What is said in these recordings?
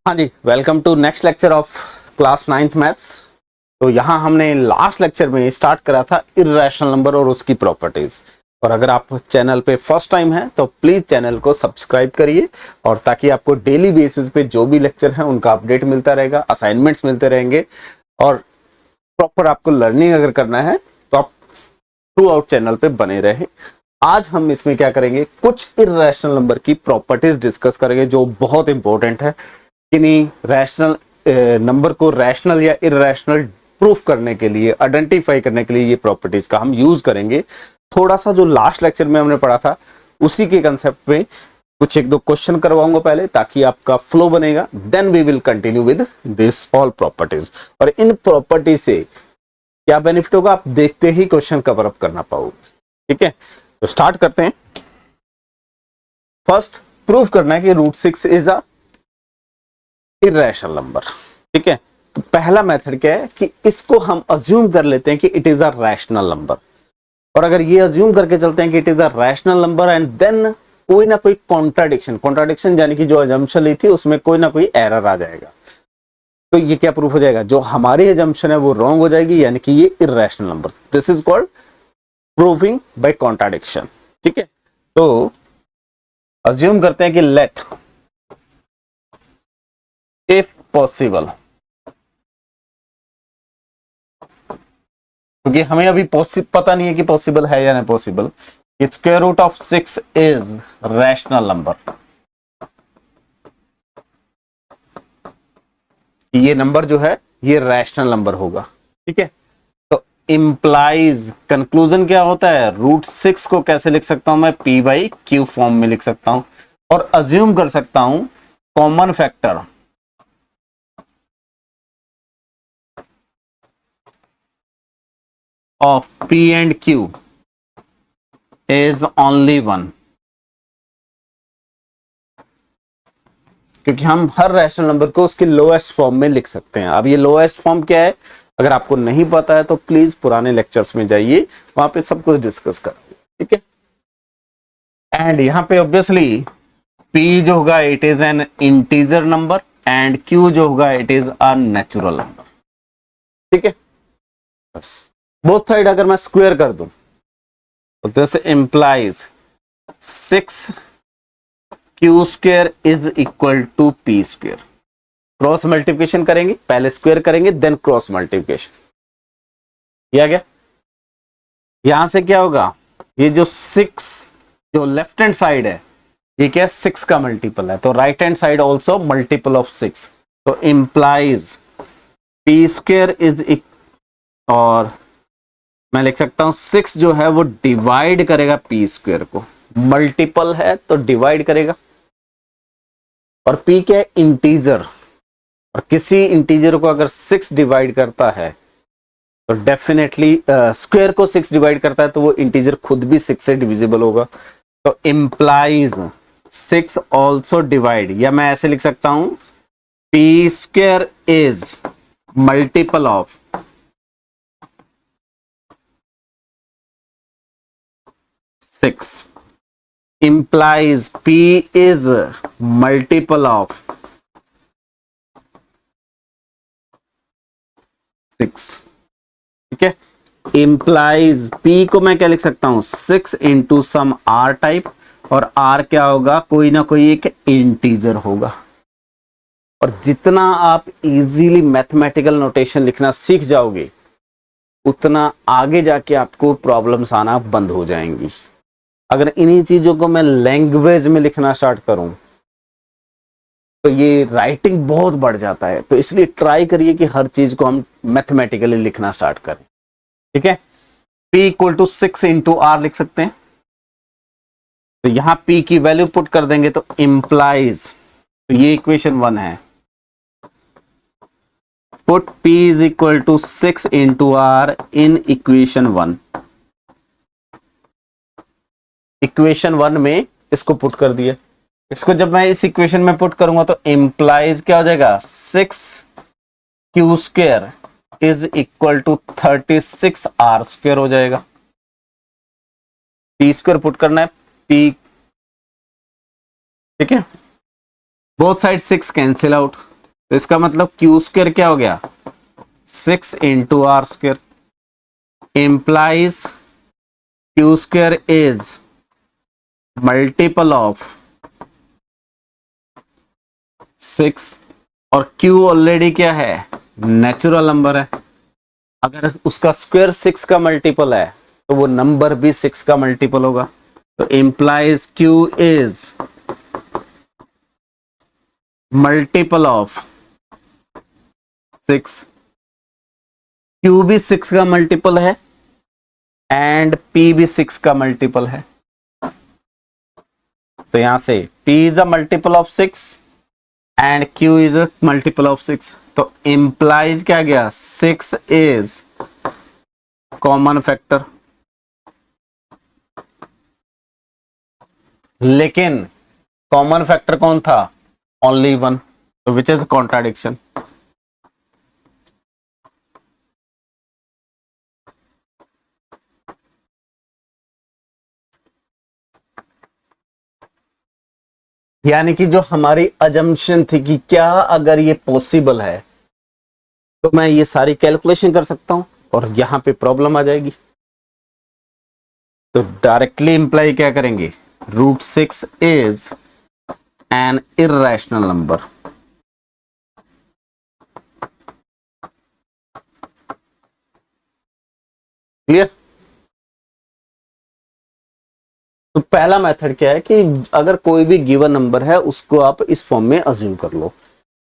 हाँ जी, welcome to next lecture of class 9th maths. तो यहाँ हमने लास्ट लेक्चर में स्टार्ट करा था इर्रेशनल नंबर और उसकी प्रॉपर्टीज। और अगर आप चैनल पे फर्स्ट टाइम हैं तो प्लीज चैनल को सब्सक्राइब करिए, और ताकि आपको डेली बेसिस पे जो भी लेक्चर है उनका अपडेट मिलता रहेगा, असाइनमेंट्स मिलते रहेंगे, और प्रॉपर आपको लर्निंग अगर करना है तो आप थ्रू आउट चैनल पे बने रहे। आज हम इसमें क्या करेंगे, कुछ इर्रेशनल नंबर की प्रॉपर्टीज डिस्कस करेंगे जो बहुत इंपॉर्टेंट है। किन्हीं रैशनल नंबर को रैशनल या इररैशनल प्रूफ करने के लिए, आइडेंटिफाई करने के लिए ये प्रॉपर्टीज का हम यूज करेंगे। थोड़ा सा जो लास्ट लेक्चर में हमने पढ़ा था उसी के कंसेप्ट में कुछ एक दो क्वेश्चन करवाऊंगा पहले, ताकि आपका फ्लो बनेगा। Then we will continue with this all properties. और इन प्रॉपर्टी से क्या बेनिफिट होगा, आप देखते ही क्वेश्चन कवर अप करना पाओगे। ठीक है, तो स्टार्ट करते हैं। फर्स्ट प्रूफ करना है कि √6 इज अ इर्रेशनल नंबर। ठीक है, तो पहला मेथड क्या है कि इसको हम अज्यूम कर लेते हैं कि it is a rational number. और अगर ये अज्यूम करके चलते हैं कि it is a rational number and then कोई ना कोई कॉन्ट्राडिक्शन यानी कि जो अजम्पशन ली थी उसमें कोई ना कोई एरर आ जाएगा, तो ये क्या प्रूफ हो जाएगा, जो हमारी अजम्पशन है वो रॉन्ग हो जाएगी, यानी कि ये irrational number. This is called proving by contradiction. ठीक है, तो अज्यूम करते हैं कि लेट इफ पॉसिबल, क्योंकि हमें अभी पता नहीं है कि पॉसिबल है या नहीं possible, square root of 6 is rational number. ये नंबर जो है ये रैशनल नंबर होगा। ठीक है, तो इंप्लाइज कंक्लूजन क्या होता है, √6 को कैसे लिख सकता हूं मैं, p/q फॉर्म में लिख सकता हूं, और अज्यूम कर सकता हूं common factor of p and q is only 1, क्योंकि हम हर रैशनल नंबर को उसके लोएस्ट फॉर्म में लिख सकते हैं। अब ये लोएस्ट फॉर्म क्या है, अगर आपको नहीं पता है तो प्लीज पुराने लेक्चर्स में जाइए, वहां पे सब कुछ डिस्कस करेंगे। ठीक है, एंड यहां पे ऑब्वियसली p जो होगा it is an integer number and q जो होगा it is a natural number. ठीक है, बस बोथ साइड अगर मैं स्क्वायर कर दूं तो this implies 6q² is equal to p²। Cross multiplication करेंगे, पहले स्क्वायर करेंगे देन क्रॉस मल्टीप्लिकेशन किया गया। यहां से क्या होगा, ये जो 6 जो लेफ्ट हैंड साइड है ये क्या है, 6 का मल्टीपल है, तो right hand side also multiple of 6, तो इंप्लाइज p² इज, और मैं लिख सकता हूं 6 जो है वो डिवाइड करेगा p² को, मल्टीपल है तो डिवाइड करेगा, और p क्या है, इंटीजर, और किसी इंटीजर को अगर 6 डिवाइड करता है तो डेफिनेटली स्क्वायर को 6 डिवाइड करता है तो वो इंटीजर खुद भी 6 से डिविजिबल होगा, तो इंप्लाइज 6 ऑल्सो डिवाइड, या मैं ऐसे लिख सकता हूं p² is multiple of 6 implies p is multiple of 6। ठीक है, implies p को मैं क्या लिख सकता हूं, 6 इंटू सम r टाइप, और r क्या होगा, कोई ना कोई एक इंटीजर होगा। और जितना आप इजीली मैथमेटिकल नोटेशन लिखना सीख जाओगे उतना आगे जाके आपको प्रॉब्लम्स आना बंद हो जाएंगी। अगर इन्हीं चीजों को मैं लैंग्वेज में लिखना स्टार्ट करूं तो ये राइटिंग बहुत बढ़ जाता है, तो इसलिए ट्राई करिए कि हर चीज को हम मैथमेटिकली लिखना स्टार्ट करें। ठीक है, p = 6 इंटू r लिख सकते हैं, तो यहां p की वैल्यू पुट कर देंगे तो इंप्लाइज, तो ये इक्वेशन 1 है, put p is equal to 6 into r in equation 1। Equation 1 में इसको पुट कर दिया, इसको जब मैं इस इक्वेशन में पुट करूंगा तो इंप्लाइज क्या हो जाएगा, 6q² is equal to 36r² हो जाएगा। p² पुट करना है, p, ठीक है, बोथ साइड 6 कैंसिल आउट, तो इसका मतलब क्यू स्क्वायर क्या हो गया 6 into R square, implies Q square is multiple of 6, और Q ऑलरेडी क्या है नेचुरल नंबर है। अगर उसका स्क्वायर 6 का मल्टीपल है तो वो नंबर भी 6 का मल्टीपल होगा। तो implies Q is multiple of 6, Q भी 6 का मल्टीपल है एंड P भी 6 का मल्टीपल है। तो यहां से P is a multiple of 6 and Q is a multiple of 6। तो इंप्लाइज क्या गया 6 इज कॉमन फैक्टर, लेकिन कॉमन फैक्टर कौन था ओनली 1, तो विच इज कॉन्ट्राडिक्शन। यानी कि जो हमारी अजम्पशन थी कि क्या अगर ये पॉसिबल है तो मैं ये सारी कैलकुलेशन कर सकता हूं और यहां पे प्रॉब्लम आ जाएगी। तो डायरेक्टली इंप्लाई क्या करेंगे √6 is an irrational number. Clear. तो पहला मेथड क्या है कि अगर कोई भी गिवन नंबर है उसको आप इस फॉर्म में अज्यूम कर लो,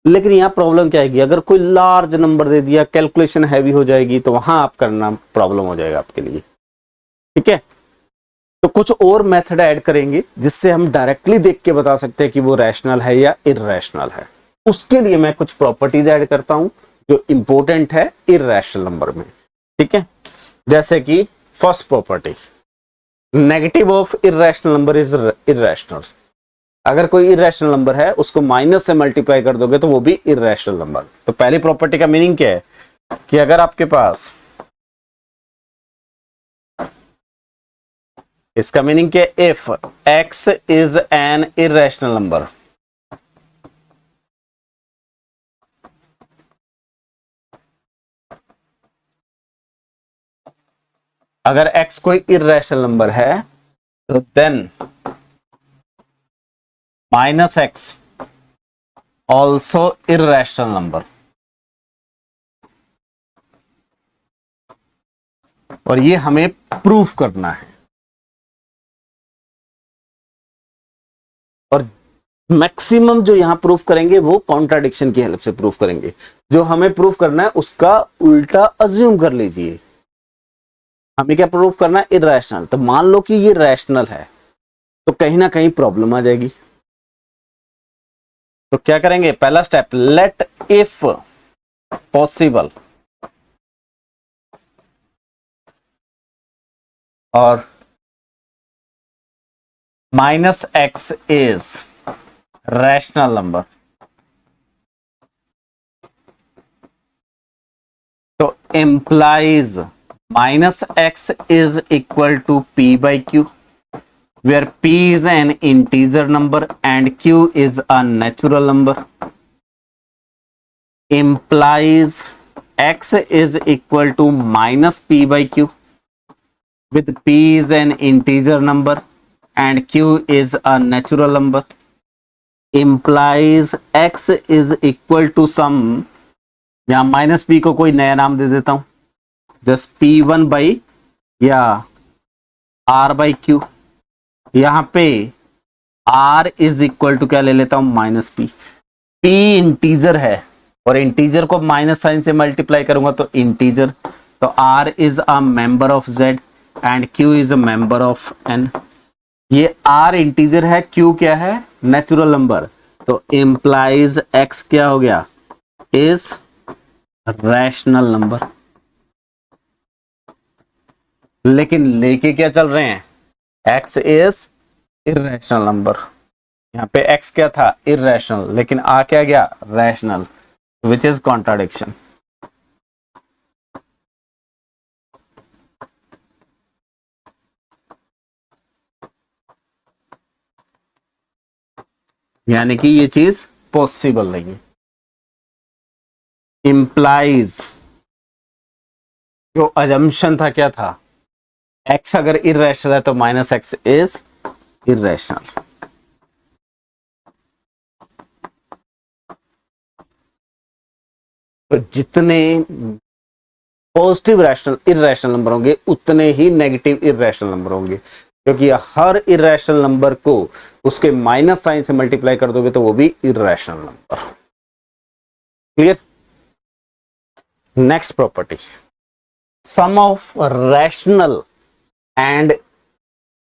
लेकिन यहां प्रॉब्लम क्या आएगी अगर कोई लार्ज नंबर दे दिया कैलकुलेशन हैवी हो जाएगी, तो वहां आप करना प्रॉब्लम हो जाएगा आपके लिए। ठीक है, तो कुछ और मेथड ऐड करेंगे जिससे हम डायरेक्टली देख के बता सकते हैं कि वो रैशनल है या इररेशनल है। उसके लिए मैं कुछ प्रॉपर्टीज ऐड करता हूं जो इंपॉर्टेंट है इररेशनल नंबर में। ठीक है, जैसे कि first property negative of irrational number is irrational. अगर कोई इररेशनल नंबर है उसको माइनस से मल्टीप्लाई कर दोगे तो वो भी इररेशनल नंबर। तो पहली प्रॉपर्टी का मीनिंग क्या है कि अगर आपके पास, इसका मीनिंग क्या है if x is an irrational number, अगर x कोई इररेशनल नंबर है तो then -x also irrational number. और ये हमें प्रूफ करना है, और मैक्सिमम जो यहां प्रूफ करेंगे वो कॉन्ट्राडिक्शन की हेल्प से प्रूफ करेंगे। जो हमें प्रूफ करना है उसका उल्टा अज्यूम कर लीजिए। हमें क्या प्रूफ करना है इररेशनल, तो मान लो कि ये रैशनल है तो कहीं ना कहीं प्रॉब्लम आ जाएगी। तो क्या करेंगे पहला स्टेप लेट इफ पॉसिबल और -x इज रैशनल नंबर। तो implies -x is equal to p by q, where p is an integer number and q is a natural number. Implies x is equal to minus p by q, with p is an integer number and q is a natural number. Implies x is equal to some, यहां minus P को कोई नया नाम दे देता हूं just P1 by या R by Q. यहां पे R इज इक्वल टू क्या ले लेता हूं -P। P इंटीजर है और इंटीजर को माइनस साइन से मल्टीप्लाई करूंगा तो इंटीजर। तो R is a member of Z and Q is a member of N। ये R इंटीजर है, Q क्या है नेचुरल नंबर। तो इंप्लाइज X क्या हो गया इज रैशनल नंबर। लेकिन लेके क्या चल रहे हैं x इज इररेशनल नंबर। यहां पे x क्या था इररेशनल, लेकिन आ क्या गया रैशनल, विच इज कॉन्ट्राडिक्शन। यानी कि ये चीज पॉसिबल नहीं है। implies, जो अजम्पशन था क्या था, x अगर इरेशनल है तो माइनस एक्स इज इरेशनल। तो जितने पॉजिटिव रैशनल इरेशनल नंबर होंगे उतने ही नेगेटिव इरेशनल नंबर होंगे, क्योंकि हर इरेशनल नंबर को उसके माइनस साइन से मल्टीप्लाई कर दोगे तो वो भी irrational number. Clear? Next property, sum of rational and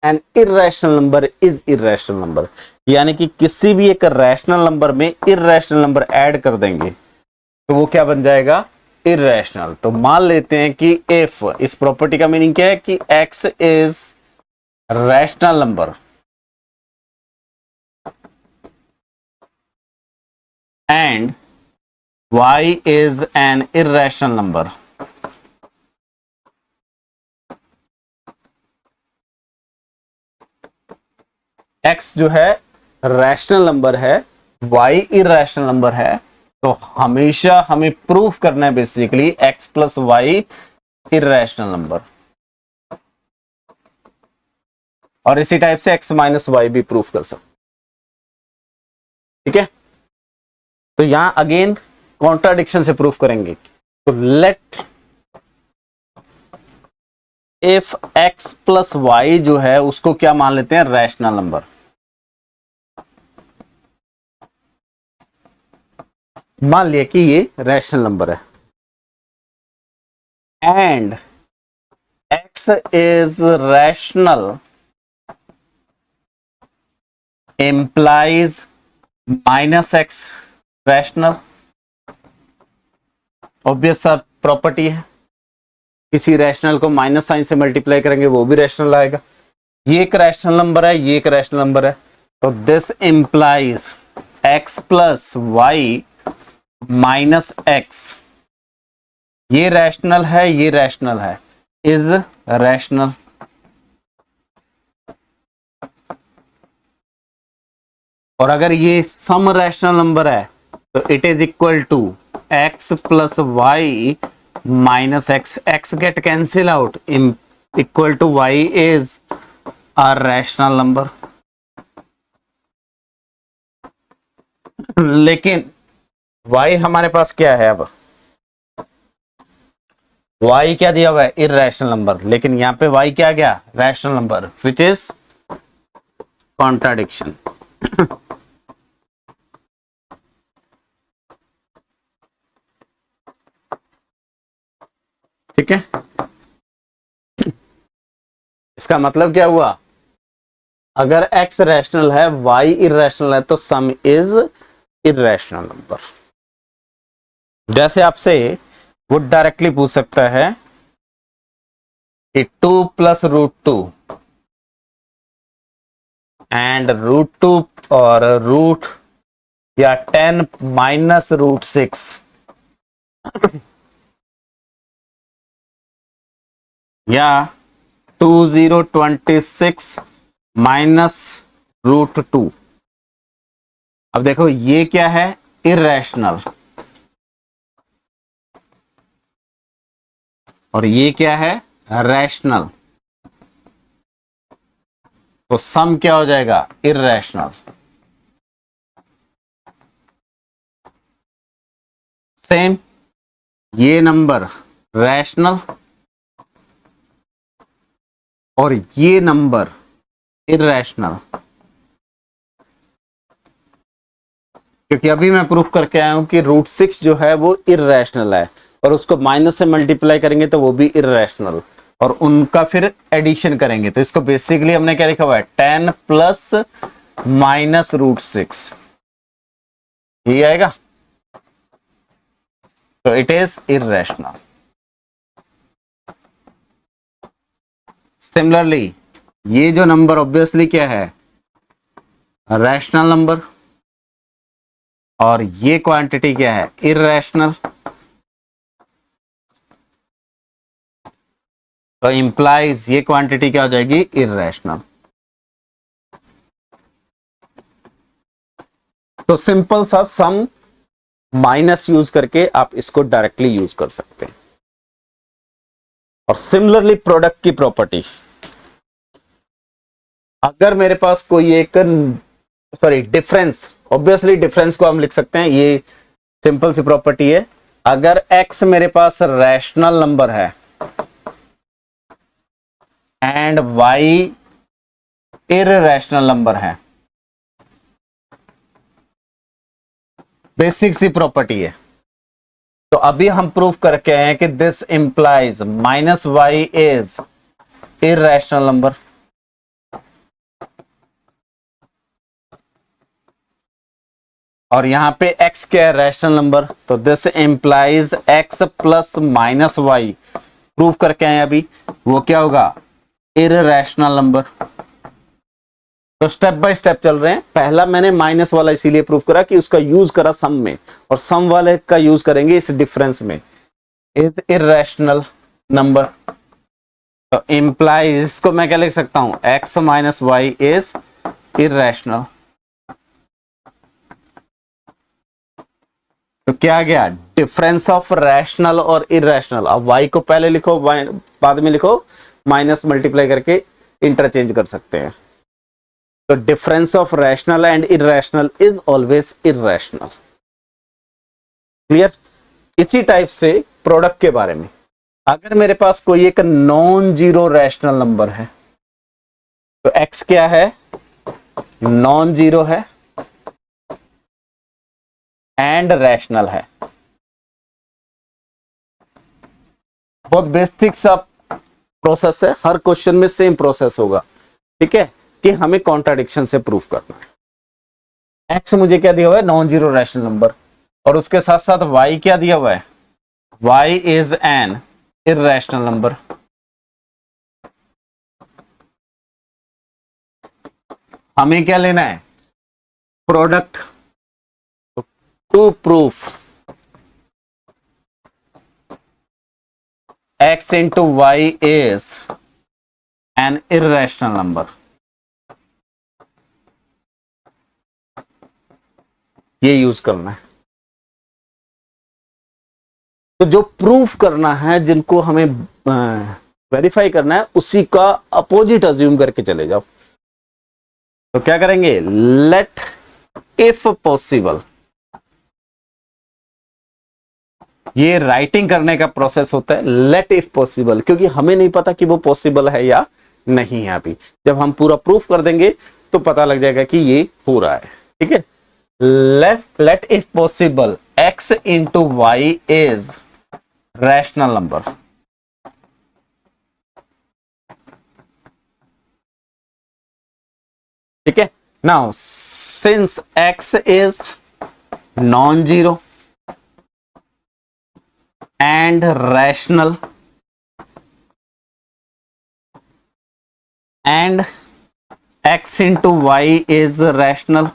an irrational number is irrational number, यानी कि किसी भी एक रैशनल नंबर में इरेशनल नंबर ऐड कर देंगे तो वो क्या बन जाएगा, इरेशनल। तो मान लेते हैं कि इफ, इस प्रॉपर्टी का मीनिंग क्या है कि x is rational number and y is an irrational number, x जो है रैशनल नंबर है, y इरेशनल नंबर है, तो हमेशा हमें प्रूफ करना है basically x plus Y irrational number, और इसी टाइप से x माइनस वाई भी प्रूफ कर सकते। ठीक है, तो यहां अगेन कॉन्ट्राडिक्शन से प्रूफ करेंगे। तो let if x plus Y जो है उसको क्या मान लेते हैं, रैशनल नंबर। मान लिया कि ये रैशनल नंबर है and x is rational implies minus x rational. Obvious सा प्रॉपर्टी है, किसी रैशनल को माइनस साइन से मल्टीप्लाई करेंगे वो भी रैशनल आएगा। ये एक रैशनल नंबर है, ये एक रैशनल नंबर है, तो this implies x plus Y minus X, ये रैशनल है, ये रैशनल है, इज रैशनल। और अगर ये सम रैशनल नंबर है तो it is equal to x plus Y minus X, X get cancel out, equal to y is a rational number. लेकिन y हमारे पास क्या है, अब y क्या दिया हुआ है, इरेशनल नंबर, लेकिन यहां पे y क्या गया, rational number, which is contradiction. ठीक है, इसका मतलब क्या हुआ, अगर x रैशनल है, y इरेशनल है, तो सम इज इरेशनल नंबर। जैसे आपसे वो डायरेक्टली पूछ सकता है कि 2 प्लस रूट 2 एंड रूट 2 और रूट या 10 माइनस रूट 6 या 2026 माइनस रूट 2। अब देखो ये क्या है, इरेशनल, और ये क्या है, रैशनल, तो सम क्या हो जाएगा, इरेशनल। सेम ये नंबर रैशनल और ये नंबर इरेशनल, क्योंकि अभी मैं प्रूफ करके आया हूं कि रूट 6 जो है वो इरेशनल है, और उसको माइनस से मल्टीप्लाई करेंगे तो वो भी इरेशनल, और उनका फिर एडिशन करेंगे तो इसको बेसिकली हमने क्या लिखा हुआ है, 10 प्लस माइनस रूट 6, ये आएगा, तो इट इज इरेशनल। सिमिलरली ये जो नंबर ऑब्वियसली क्या है, रैशनल नंबर, और ये क्वांटिटी क्या है, इरेशनल, तो इंप्लाइज ये क्वांटिटी क्या हो जाएगी, इरेशनल। तो सिंपल सा सम माइनस यूज करके आप इसको डायरेक्टली यूज कर सकते हैं। और सिमिलरली प्रोडक्ट की प्रॉपर्टी, अगर मेरे पास कोई एक डिफरेंस, ऑब्वियसली डिफरेंस को हम लिख सकते हैं, ये सिंपल सी प्रॉपर्टी है। अगर x मेरे पास रैशनल नंबर है एंड y इररेशनल नंबर है, बेसिक सी प्रॉपर्टी है। तो अभी हम प्रूफ करके आए हैं कि this implies minus Y is irrational number. और यहां पे x क्या है, रैशनल नंबर, तो this implies x plus minus Y, proof करके आए अभी, वो क्या होगा, इररेशनल नंबर। तो स्टेप बाय स्टेप चल रहे हैं। पहला मैंने माइनस वाला इसीलिए प्रूफ करा कि उसका यूज करा सम में, और सम वाले का यूज करेंगे इस डिफरेंस में, इज इररेशनल नंबर। तो इंप्लाइज, इसको मैं क्या लिख सकता हूं, x minus Y is irrational. तो क्या आ गया, डिफरेंस ऑफ रैशनल और इररेशनल। अब y को पहले लिखो, बाद में लिखो, माइनस मल्टीप्लाई करके इंटरचेंज कर सकते हैं। तो difference of rational and irrational is always irrational. Clear. इसी टाइप से प्रोडक्ट के बारे में, अगर मेरे पास कोई एक नॉन जीरो रैशनल नंबर है, तो x क्या है, नॉन जीरो है एंड रैशनल है। बहुत बेसिक सा प्रोसेस है, हर क्वेश्चन में सेम प्रोसेस होगा, ठीक है, कि हमें कॉन्ट्राडिक्शन से प्रूफ करना है। x मुझे क्या दिया हुआ है, नॉन जीरो रैशनल नंबर, और उसके साथ साथ y क्या दिया हुआ है, y is an irrational number. हमें क्या लेना है, product. To proof x into y is an irrational number, ये यूज करना है। तो जो प्रूफ करना है, जिनको हमें वेरीफाई करना है, उसी का अपोजिट अज्यूम करके चले जाओ। तो क्या करेंगे, लेट इफ पॉसिबल, ये राइटिंग करने का प्रोसेस होता है, लेट इफ पॉसिबल, क्योंकि हमें नहीं पता कि वो पॉसिबल है या नहीं है। अभी जब हम पूरा प्रूफ कर देंगे तो पता लग जाएगा कि ये हो रहा है, ठीक है। Let if possible x into Y is rational number. ठीक है, now since x is non zero and rational and x into y is rational,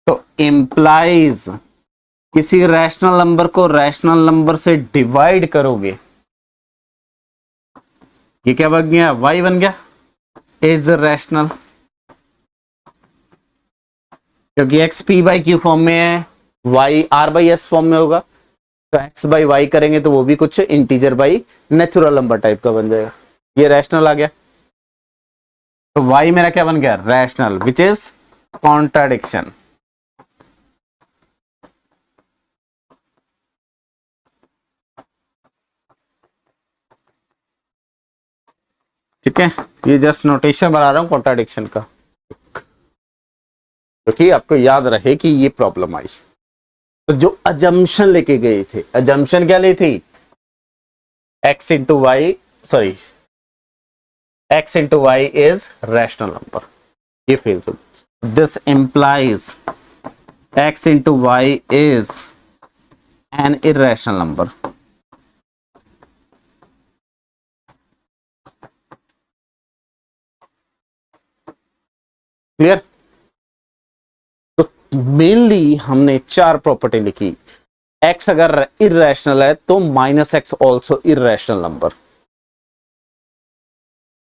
तो implies किसी रैशनल नंबर को रैशनल नंबर से डिवाइड करोगे, ये क्या बन गया, y बन गया, इज रैशनल, क्योंकि x p by Q form में है, y r by S form में होगा, तो x बाई वाई करेंगे तो वो भी कुछ integer by natural number type का बन जाएगा। ये रैशनल आ गया, तो y मेरा क्या बन गया, रैशनल, विच इज कॉन्ट्राडिक्शन। ठीक है, ये जस्ट नोटेशन बना रहा हूं कॉन्ट्राडिक्शन का, क्योंकि आपको याद रहे कि ये प्रॉब्लम आई। तो जो अजम्पशन लेके गए थे, अजम्पशन क्या ली थी, x into Y, sorry, x into Y is rational number, ये फेल हो। This implies x into Y is an irrational number. Clear. तो मेनली हमने चार प्रॉपर्टी लिखी। x अगर इररेशनल है तो minus X also irrational number,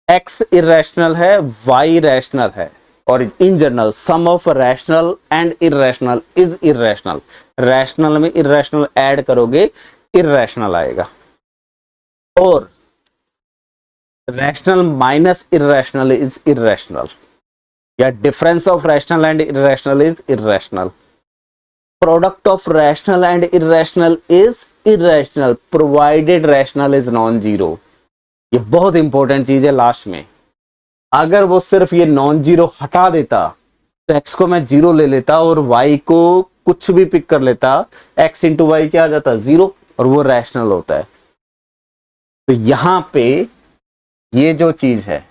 x irrational है, y रैशनल है, और in general sum of rational and irrational is irrational. Rational में इररेशनल ऐड करोगे इररेशनल आएगा, और rational minus irrational is irrational, या difference of rational and irrational is irrational. Product of rational and irrational is irrational provided rational is non zero. ये बहुत important चीज है last में। अगर वो सिर्फ ये नॉन जीरो हटा देता तो x को मैं जीरो ले लेता और y को कुछ भी पिक कर लेता, x इंटू वाई क्या आ जाता, जीरो, और वो रैशनल होता है। तो यहां पे ये जो चीज है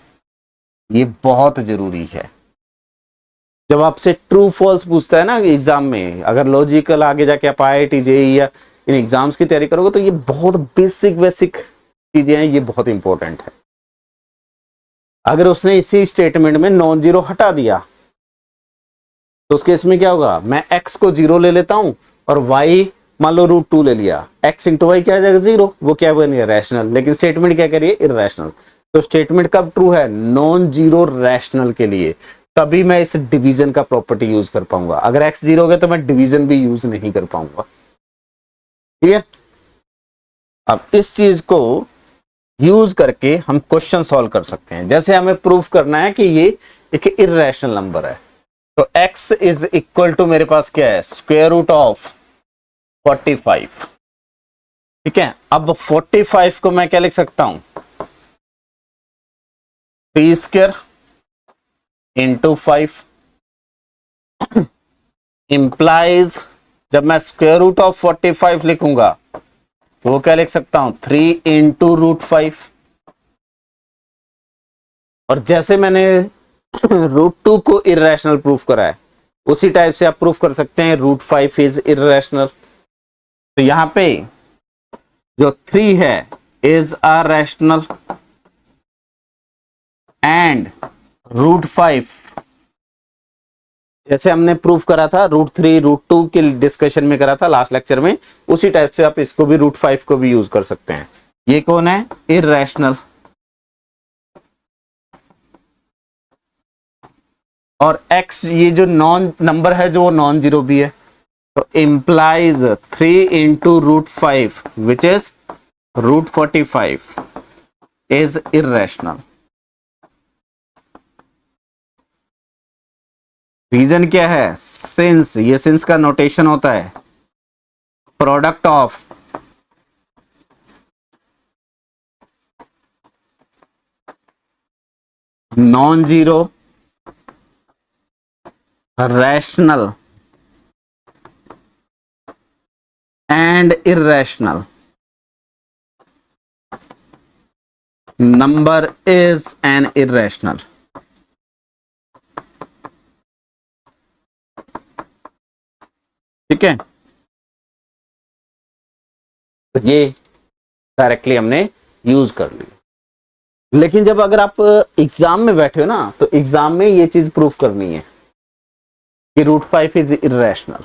ये बहुत जरूरी है। जब आपसे ट्रू फॉल्स पूछता है ना एग्जाम में, अगर लॉजिकल आगे जाके आप IIT JEE या इन एग्जाम्स की तैयारी करोगे तो ये बहुत बेसिक चीजें हैं, ये बहुत इंपॉर्टेंट है। अगर उसने इसी स्टेटमेंट में नॉन जीरो हटा दिया तो उस केस में क्या होगा, मैं x को जीरो ले लेता हूं और y मान लो √2 ले लिया, x इंटू वाई क्या आ जाएगा, जीरो, वो क्या बन गया, रैशनल। लेकिन स्टेटमेंट क्या करिए, इररेशनल। तो स्टेटमेंट कब ट्रू है, नॉन जीरो रैशनल के लिए, तभी मैं इस डिवीजन का प्रॉपर्टी यूज कर पाऊंगा। अगर x जीरो हो गया तो मैं डिवीजन भी यूज नहीं कर पाऊंगा। क्लियर। अब इस चीज को यूज करके हम क्वेश्चन सॉल्व कर सकते हैं। जैसे हमें प्रूफ करना है कि ये एक इररेशनल नंबर है, तो x इज इक्वल टू मेरे पास क्या है, स्क्वायर रूट ऑफ 45। ठीक है, अब 45 को मैं क्या लिख सकता हूं, p स्क्वायर इंटू 5 इंप्लाइज, जब मैं स्क्वायर रूट ऑफ 45 लिखूंगा तो वो क्या लिख सकता हूं, 3 इंटू √5। और जैसे मैंने √2 को इररेशनल प्रूफ करा है उसी टाइप से आप प्रूफ कर सकते हैं √5 इज इररेशनल। तो यहां पे जो 3 है इज अ रैशनल एंड √5 जैसे हमने प्रूफ करा था √3 √2 के डिस्कशन में करा था लास्ट लेक्चर में, उसी टाइप से आप इसको भी √5 को भी यूज कर सकते हैं। ये कौन है, इररेशनल। और x ये जो नॉन नंबर है जो वो नॉन जीरो भी है, तो implies 3 into √5 which is √45 is irrational. Reason क्या है, सिंस, ये सिंस का नोटेशन होता है product of non zero rational and irrational number is an irrational। ठीक है, तो ये डायरेक्टली हमने यूज कर लिया। लेकिन जब अगर आप एग्जाम में बैठे हो ना, तो एग्जाम में ये चीज प्रूफ करनी है कि √5 इज इररेशनल।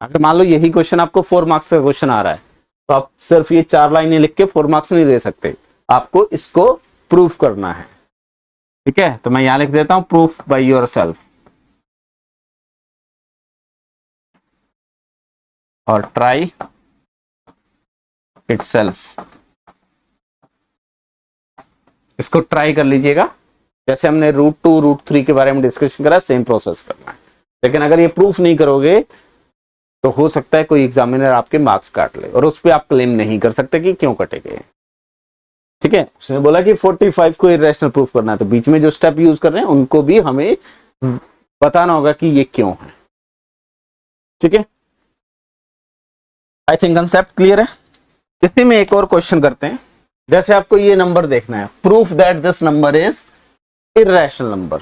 अगर मान लो यही क्वेश्चन आपको 4 मार्क्स का क्वेश्चन आ रहा है तो आप सिर्फ ये 4 लाइनें लिख के 4 मार्क्स नहीं ले सकते, आपको इसको प्रूफ करना है। ठीक है, तो मैं यहां लिख देता हूं प्रूफ बाय योरसेल्फ और ट्राई इटसेल्फ। इसको ट्राई कर लीजिएगा, जैसे हमने √2 √3 के बारे में डिस्कशन करा, सेम प्रोसेस करना है। लेकिन अगर ये प्रूफ नहीं करोगे तो हो सकता है कोई एग्जामिनर आपके मार्क्स काट ले, और उस पर आप क्लेम नहीं कर सकते कि क्यों कटे गए। ठीक है, उसने बोला कि 45 को इररेशनल प्रूफ करना है, तो बीच में जो स्टेप यूज कर रहे हैं उनको भी हमें बताना होगा कि ये क्यों है। ठीक है, आई थिंक कंसेप्ट क्लियर है। इसी में एक और क्वेश्चन करते हैं। जैसे आपको ये नंबर देखना है, proof that this number is irrational number,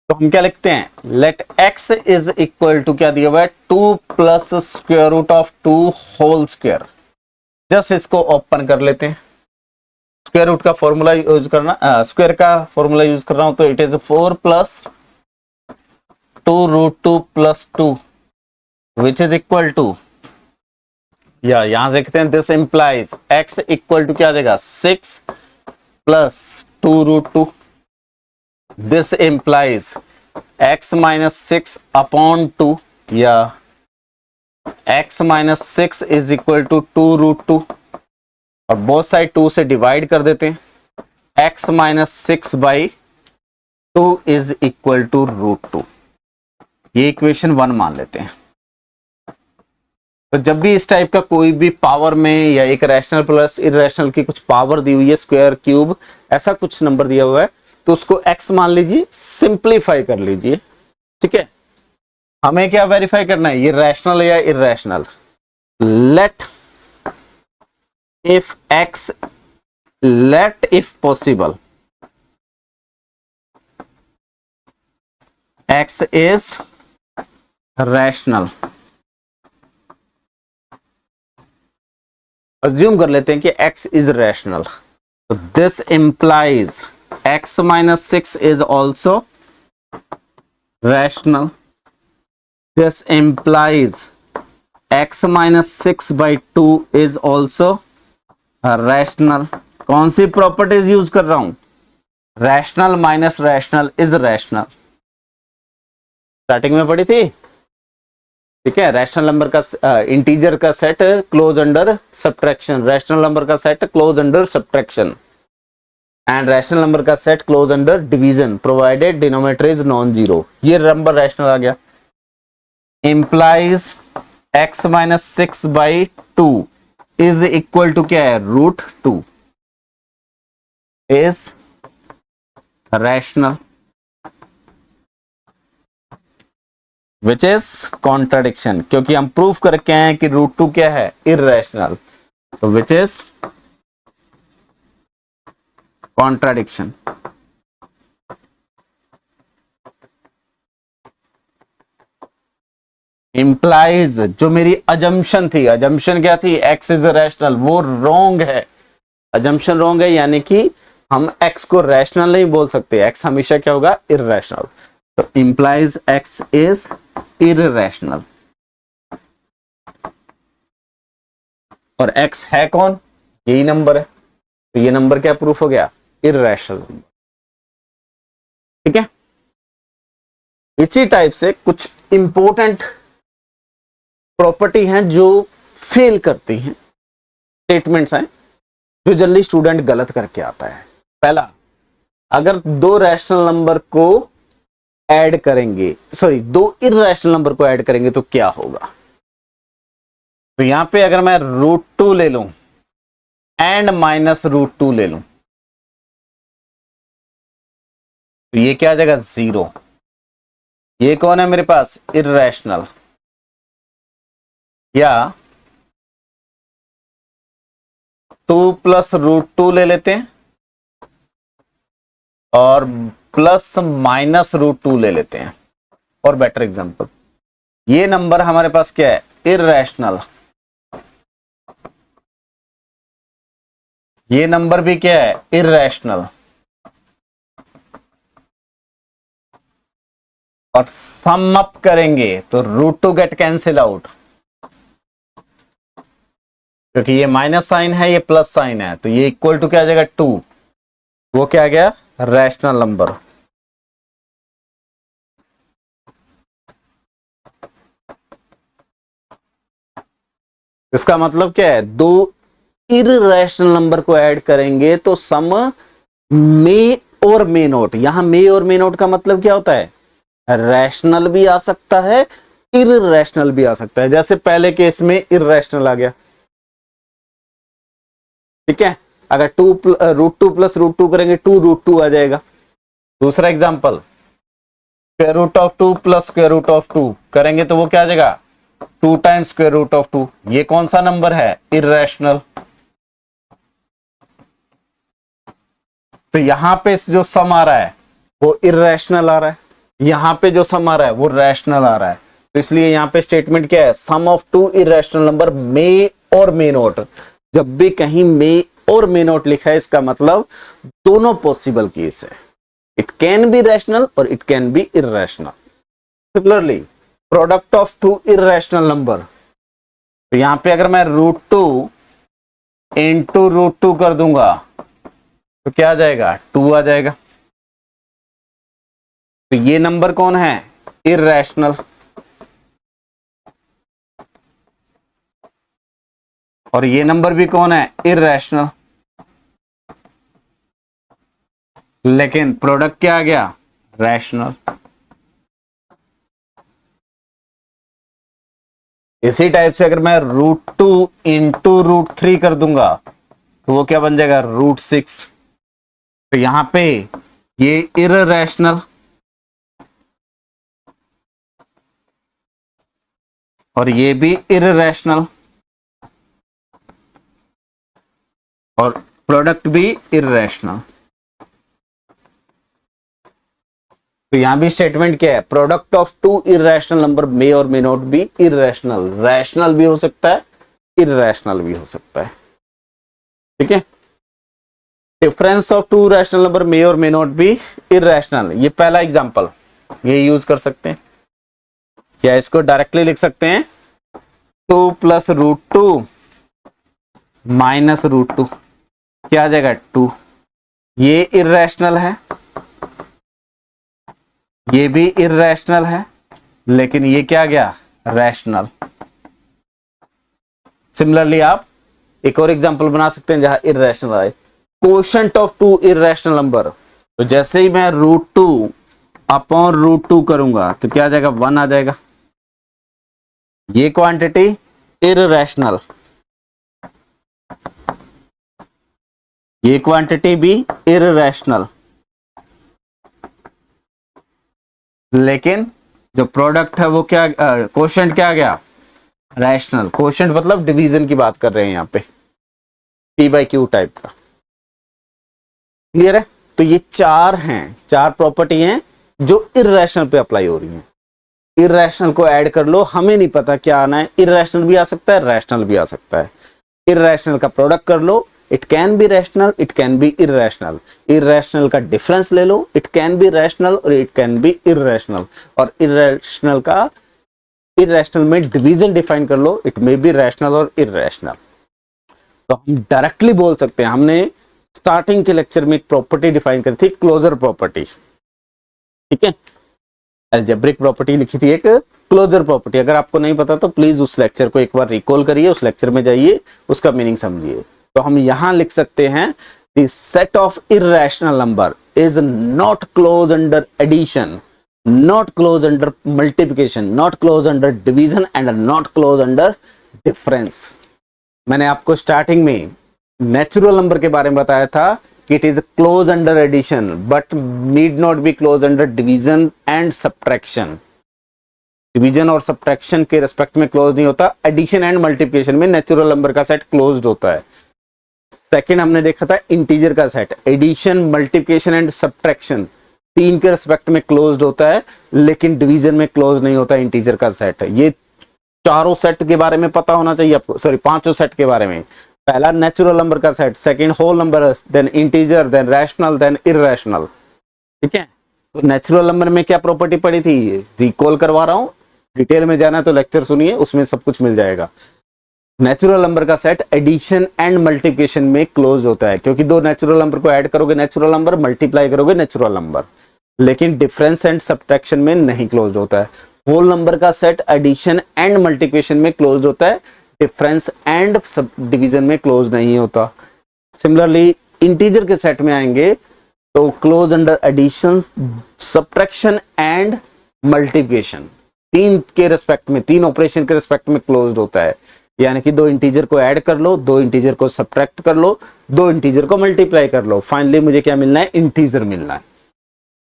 तो हम क्या लिखते हैं, let x is equal to क्या दिया हुआ है, 2 plus square root of 2 whole square. Just इसको ओपन कर लेते हैं, स्क्वायर रूट का फॉर्मूला यूज करना, स्क्वायर का फॉर्मूला यूज कर रहा हूं, तो it is 4 plus 2 √2 plus 2 which is equal to, या यहां से लिखते हैं this implies x equal to क्या आ जाएगा, 6 plus 2 √2 this implies x minus 6 upon 2 या x minus 6 is equal to 2√2 और बोथ साइड 2 से डिवाइड कर देते हैं। x minus 6 by 2 is equal to √2। ये इक्वेशन 1 मान लेते हैं। तो जब भी इस टाइप का कोई भी पावर में या एक रैशनल प्लस इरेशनल की कुछ पावर दी हुई है, स्क्वायर क्यूब ऐसा कुछ नंबर दिया हुआ है, तो उसको x मान लीजिए, सिंप्लीफाई कर लीजिए। ठीक है, हमें क्या वेरीफाई करना है, ये रैशनल या irrational. Let if possible x is rational. Assume कर लेते हैं कि x इज रैशनल, तो this implies x minus 6 is also rational. This implies x minus 6 by 2 is also rational. कौन सी प्रॉपर्टीज यूज कर रहा हूं, rational minus rational is rational. Starting में पढ़ी थी। ठीक है, रैशनल नंबर का इंटीजर का set close under subtraction, rational number का set close under subtraction and rational number का set close under division provided denominator is non zero. ये नंबर रैशनल आ गया। Implies x minus 6 by 2 is equal to क्या है, √2 is rational, which is contradiction, क्योंकि हम proof करके आए हैं कि √2 क्या है, इरेशनल, तो विच इज कॉन्ट्राडिक्शन। इंप्लाइज, जो मेरी अजम्पशन थी, अजम्पशन क्या थी, x इज रैशनल, वो रॉन्ग है। अजम्पशन रॉन्ग है, यानी कि हम x को रैशनल नहीं बोल सकते, x हमेशा क्या होगा, इरेशनल। तो इंप्लाइज x इज इरेशनल, और x है कौन, यही नंबर है, तो ये नंबर क्या प्रूफ हो गया, इरेशनल। ठीक है, इसी टाइप से कुछ इंपॉर्टेंट प्रॉपर्टी हैं जो फेल करती हैं, स्टेटमेंट्स हैं जो जल्दी स्टूडेंट गलत करके आता है। पहला, अगर दो रैशनल नंबर को ऐड करेंगे, सॉरी दो इरेशनल नंबर को ऐड करेंगे तो क्या होगा। तो यहां पे अगर मैं √2 ले लूं एंड माइनस √2 ले लूं, तो ये क्या आ जाएगा, 0। ये कौन है मेरे पास, इरेशनल। या 2 प्लस √2 ले लेते हैं और प्लस माइनस √2 ले लेते हैं। और बेटर एग्जांपल, ये नंबर हमारे पास क्या है, इरेशनल, ये नंबर भी क्या है, इरेशनल, और सम अप करेंगे तो √2 गेट कैंसिल आउट, क्योंकि ये माइनस साइन है, ये प्लस साइन है, तो ये इक्वल टू क्या आ जाएगा, 2। वो क्या आ गया, रैशनल नंबर। इसका मतलब क्या है, दो इरेशनल नंबर को ऐड करेंगे तो सम मे और मे नोट। यहां मे और मे नोट का मतलब क्या होता है, रैशनल भी आ सकता है, इरेशनल भी आ सकता है। जैसे पहले केस में इरेशनल आ गया। ठीक है, अगर √2 प्लस √2 करेंगे 2√2 आ जाएगा। दूसरा एग्जांपल, √2 प्लस √2 करेंगे तो वो क्या आ जाएगा, 2 टाइम्स √2। ये कौन सा नंबर है, इरेशनल। तो यहां पे जो सम आ रहा है वो इरेशनल आ रहा है, यहां पे जो सम आ रहा है वो रैशनल आ रहा है। तो इसलिए यहां पे स्टेटमेंट क्या है, सम ऑफ 2 इरेशनल नंबर मे और मे नोट। जब भी कहीं मे और मे नोट लिखा है, इसका मतलब दोनों पॉसिबल केस है, इट कैन बी रैशनल और it can B irrational. Similarly, product of 2 irrational number, तो यहां पे अगर मैं √2 इंटू √2 कर दूंगा तो क्या आ जाएगा, 2 आ जाएगा। तो ये नंबर कौन है? इर्रेशनल। और ये नंबर भी कौन है? इर्रेशनल। लेकिन प्रोडक्ट क्या आ गया? रैशनल। इसी टाइप से अगर मैं √2 इंटू √3 कर दूंगा तो वो क्या बन जाएगा? √6। तो यहां पे ये इर्रेशनल और ये भी इर्रेशनल और प्रोडक्ट भी इर्रेशनल। तो यहां भी स्टेटमेंट क्या है? Product of two irrational number may और may not be irrational. Rational भी हो सकता है, इर्रेशनल भी हो सकता है। ठीक है। Difference of two rational number may और मे नॉट बी इर्रेशनल, ये पहला एग्जांपल, ये यूज कर सकते हैं। या इसको डायरेक्टली लिख सकते हैं 2 + √2 - √2 क्या आ जाएगा? 2। ये इर्रेशनल है, ये भी इर्रेशनल है, लेकिन ये क्या गया? रैशनल। सिमिलरली आप एक और एग्जांपल बना सकते हैं जहां इर्रेशनल आए। Quotient of two irrational number, तो जैसे ही मैं √2 अपॉन √2 करूंगा तो क्या आ जाएगा? 1 आ जाएगा। ये क्वांटिटी इर्रेशनल, ये क्वांटिटी भी इर्रेशनल, लेकिन जो प्रोडक्ट है वो क्या, कोशेंट क्या आ गया? रैशनल। कोशेंट मतलब डिवीजन की बात कर रहे हैं यहां पे, P/Q टाइप का। क्लियर है? तो ये चार हैं, चार प्रॉपर्टी हैं जो इर्रेशनल पे अप्लाई हो रही हैं। इर्रेशनल को ऐड कर लो, हमें नहीं पता क्या आना है, इर्रेशनल भी आ सकता है, रैशनल भी आ सकता है। इर्रेशनल का प्रोडक्ट कर लो, it can be rational, it can be irrational. Irrational का डिफरेंस ले लो, इट कैन बी रैशनल और इट कैन बी इर्रेशनल। और इर्रेशनल का इर्रेशनल में डिवीजन डिफाइन कर लो, इट मे बी रैशनल और इर्रेशनल। तो हम डायरेक्टली बोल सकते हैं, हमने स्टार्टिंग के लेक्चर में एक प्रॉपर्टी डिफाइन करी थी, क्लोजर प्रॉपर्टी। ठीक है, अलजेब्रिक प्रॉपर्टी लिखी थी, एक क्लोजर प्रॉपर्टी। अगर आपको नहीं पता तो प्लीज उस लेक्चर को एक बार रिकॉल करिए, उस लेक्चर में जाइए, उसका मीनिंग समझिए। तो हम यहां लिख सकते हैं the set of irrational number is not close under addition, not close under multiplication, not close under division and not close under difference। मैंने आपको स्टार्टिंग में नेचुरल नंबर के बारे में बताया था कि it is close under addition but need not be close under division and subtraction. Division और सब्ट्रैक्शन के रेस्पेक्ट में क्लोज नहीं होता, एडिशन एंड मल्टीप्लिकेशन में नेचुरल नंबर का सेट क्लोज्ड होता है। सेकंड हमने देखा था इंटीजर का set, addition, multiplication and subtraction तीन के रिस्पेक्ट में क्लोज्ड होता है, लेकिन डिवीजन में क्लोज नहीं होता इंटीजर का सेट। ये चारों सेट के बारे में पता होना चाहिए आपको, सॉरी पांचों सेट के बारे में। पहला नेचुरल नंबर का set, second whole number, then integer, then rational, then irrational. ठीक है, तो नेचुरल नंबर में क्या प्रॉपर्टी पड़ी थी, रिकॉल करवा रहा हूं, डिटेल में जाना है तो लेक्चर सुनिए, उसमें सब कुछ मिल जाएगा। नेचुरल नंबर का सेट एडिशन एंड मल्टीप्लिकेशन में क्लोज होता है, क्योंकि दो नेचुरल नंबर को ऐड करोगे नेचुरल नंबर, मल्टीप्लाई करोगे नेचुरल नंबर, लेकिन डिफरेंस एंड सब्ट्रैक्शन में नहीं क्लोज होता है। होल नंबर का सेट एडिशन एंड मल्टीप्लिकेशन में क्लोज होता है, डिफरेंस एंड डिवीजन में क्लोज नहीं होता। सिमिलरली इंटीजर के सेट में आएंगे तो close under addition, subtraction and multiplication, तीन के रिस्पेक्ट में, तीन ऑपरेशन के रिस्पेक्ट में क्लोज्ड होता है। यानी कि दो इंटीजर को ऐड कर लो, दो इंटीजर को सब्ट्रैक्ट कर लो, दो इंटीजर को मल्टीप्लाई कर लो, फाइनली मुझे क्या मिलना है, इंटीजर मिलना है।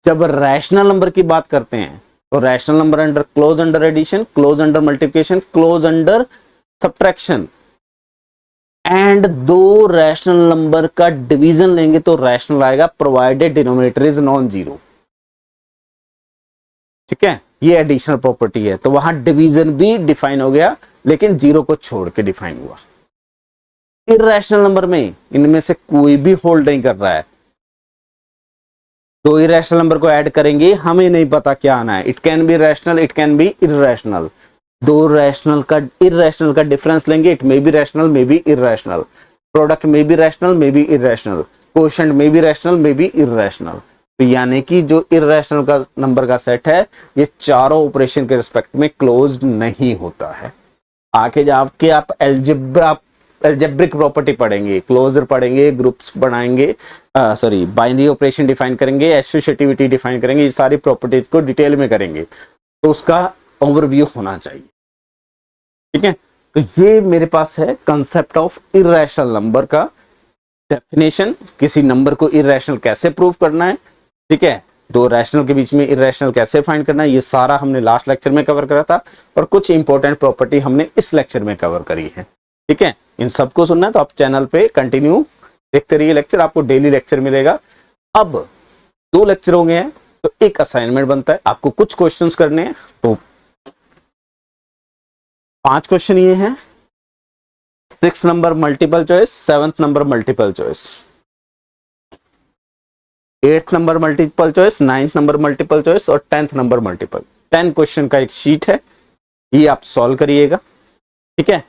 जब रैशनल नंबर की बात करते हैं तो rational number under close under addition, close under multiplication, close under subtraction, and दो रैशनल नंबर का डिवीजन लेंगे तो रैशनल आएगा, provided denominator is non zero. ठीक है, ये एडिशनल प्रॉपर्टी है, तो वहां डिवीजन भी डिफाइन हो गया, लेकिन जीरो को छोड़ के डिफाइन हुआ। इर्रेशनल नंबर में इनमें से कोई भी होल्ड नहीं कर रहा है, तो इरेशनल नंबर को ऐड करेंगे, हमें नहीं पता क्या आना है, it can be rational, it can be irrational. दो रैशनल का इर्रेशनल का डिफरेंस लेंगे, it may be rational, may be irrational. Product may be rational, may be irrational. Quotient may be rational, may be irrational. तो यानी कि जो irrational का number का सेट है ये चारों ऑपरेशन के रिस्पेक्ट में क्लोज्ड नहीं होता है। आगे जाके आप एल्जेब्रिक प्रॉपर्टी पढ़ेंगे, क्लोजर पढ़ेंगे, ग्रुप्स बनाएंगे, बाइनरी ऑपरेशन डिफाइन करेंगे, एसोसिएटिविटी डिफाइन करेंगे, ये सारी प्रॉपर्टीज को डिटेल में करेंगे, तो उसका ओवरव्यू होना चाहिए। ठीक है, तो ये मेरे पास है कंसेप्ट ऑफ इर्रेशनल नंबर का डेफिनेशन, किसी नंबर को इर्रेशनल कैसे प्रूव करना है। ठीक है, दो रैशनल के बीच में इर्रेशनल कैसे फाइंड करना है, ये सारा हमने लास्ट लेक्चर में कवर करा था, और कुछ इंपॉर्टेंट प्रॉपर्टी हमने इस लेक्चर में कवर करी है। ठीक है, इन सबको सुनना है तो आप चैनल पे कंटिन्यू देखते रहिए लेक्चर, आपको डेली लेक्चर मिलेगा। अब 2 लेक्चर हो गए हैं तो एक असाइनमेंट बनता है, आपको कुछ क्वेश्चंस करने हैं। तो 5 क्वेश्चन ये हैं, 6 number multiple choice, 7th number multiple choice, 8th number multiple choice, 9th number multiple choice और 10th नंबर मल्टीपल। 10 क्वेश्चन का एक शीट है, ये आप सॉल्व करिएगा। ठीक है,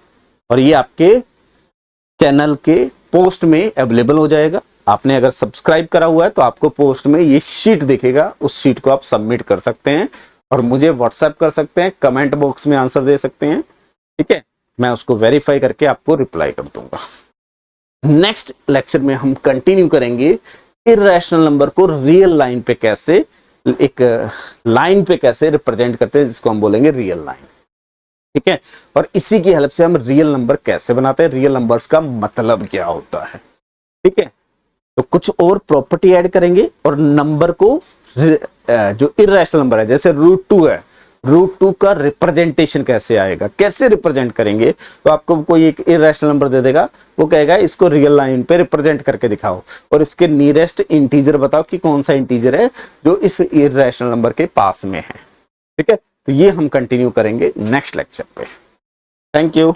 और ये आपके चैनल के पोस्ट में अवेलेबल हो जाएगा। आपने अगर सब्सक्राइब करा हुआ है तो आपको पोस्ट में ये शीट दिखेगा, उस शीट को आप सबमिट कर सकते हैं और मुझे व्हाट्सएप कर सकते हैं, कमेंट बॉक्स में आंसर दे सकते हैं। ठीक है, मैं उसको वेरीफाई करके आपको रिप्लाई कर दूंगा। नेक्स्ट लेक्चर में हम कंटिन्यू करेंगे इर्रेशनल नंबर को रियल लाइन पे कैसे, एक लाइन पे कैसे रिप्रेजेंट करते हैं, जिसको हम बोलेंगे रियल लाइन। ठीक है, और इसी की हेल्प से हम रियल नंबर कैसे बनाते हैं, रियल नंबर्स का मतलब क्या होता है। ठीक है, तो कुछ और प्रॉपर्टी ऐड करेंगे और नंबर को जो इर्रेशनल नंबर है, जैसे √2 है, √2 का रिप्रेजेंटेशन कैसे आएगा, कैसे रिप्रेजेंट करेंगे। तो आपको कोई एक इर्रेशनल नंबर दे देगा, वो कहेगा इसको रियल लाइन पे रिप्रेजेंट करके दिखाओ और इसके नियरेस्ट इंटीजर बताओ कि कौन सा इंटीजर है जो इस इर्रेशनल नंबर के पास में है। ठीक है, तो ये हम कंटिन्यू करेंगे नेक्स्ट लेक्चर पे। Thank you.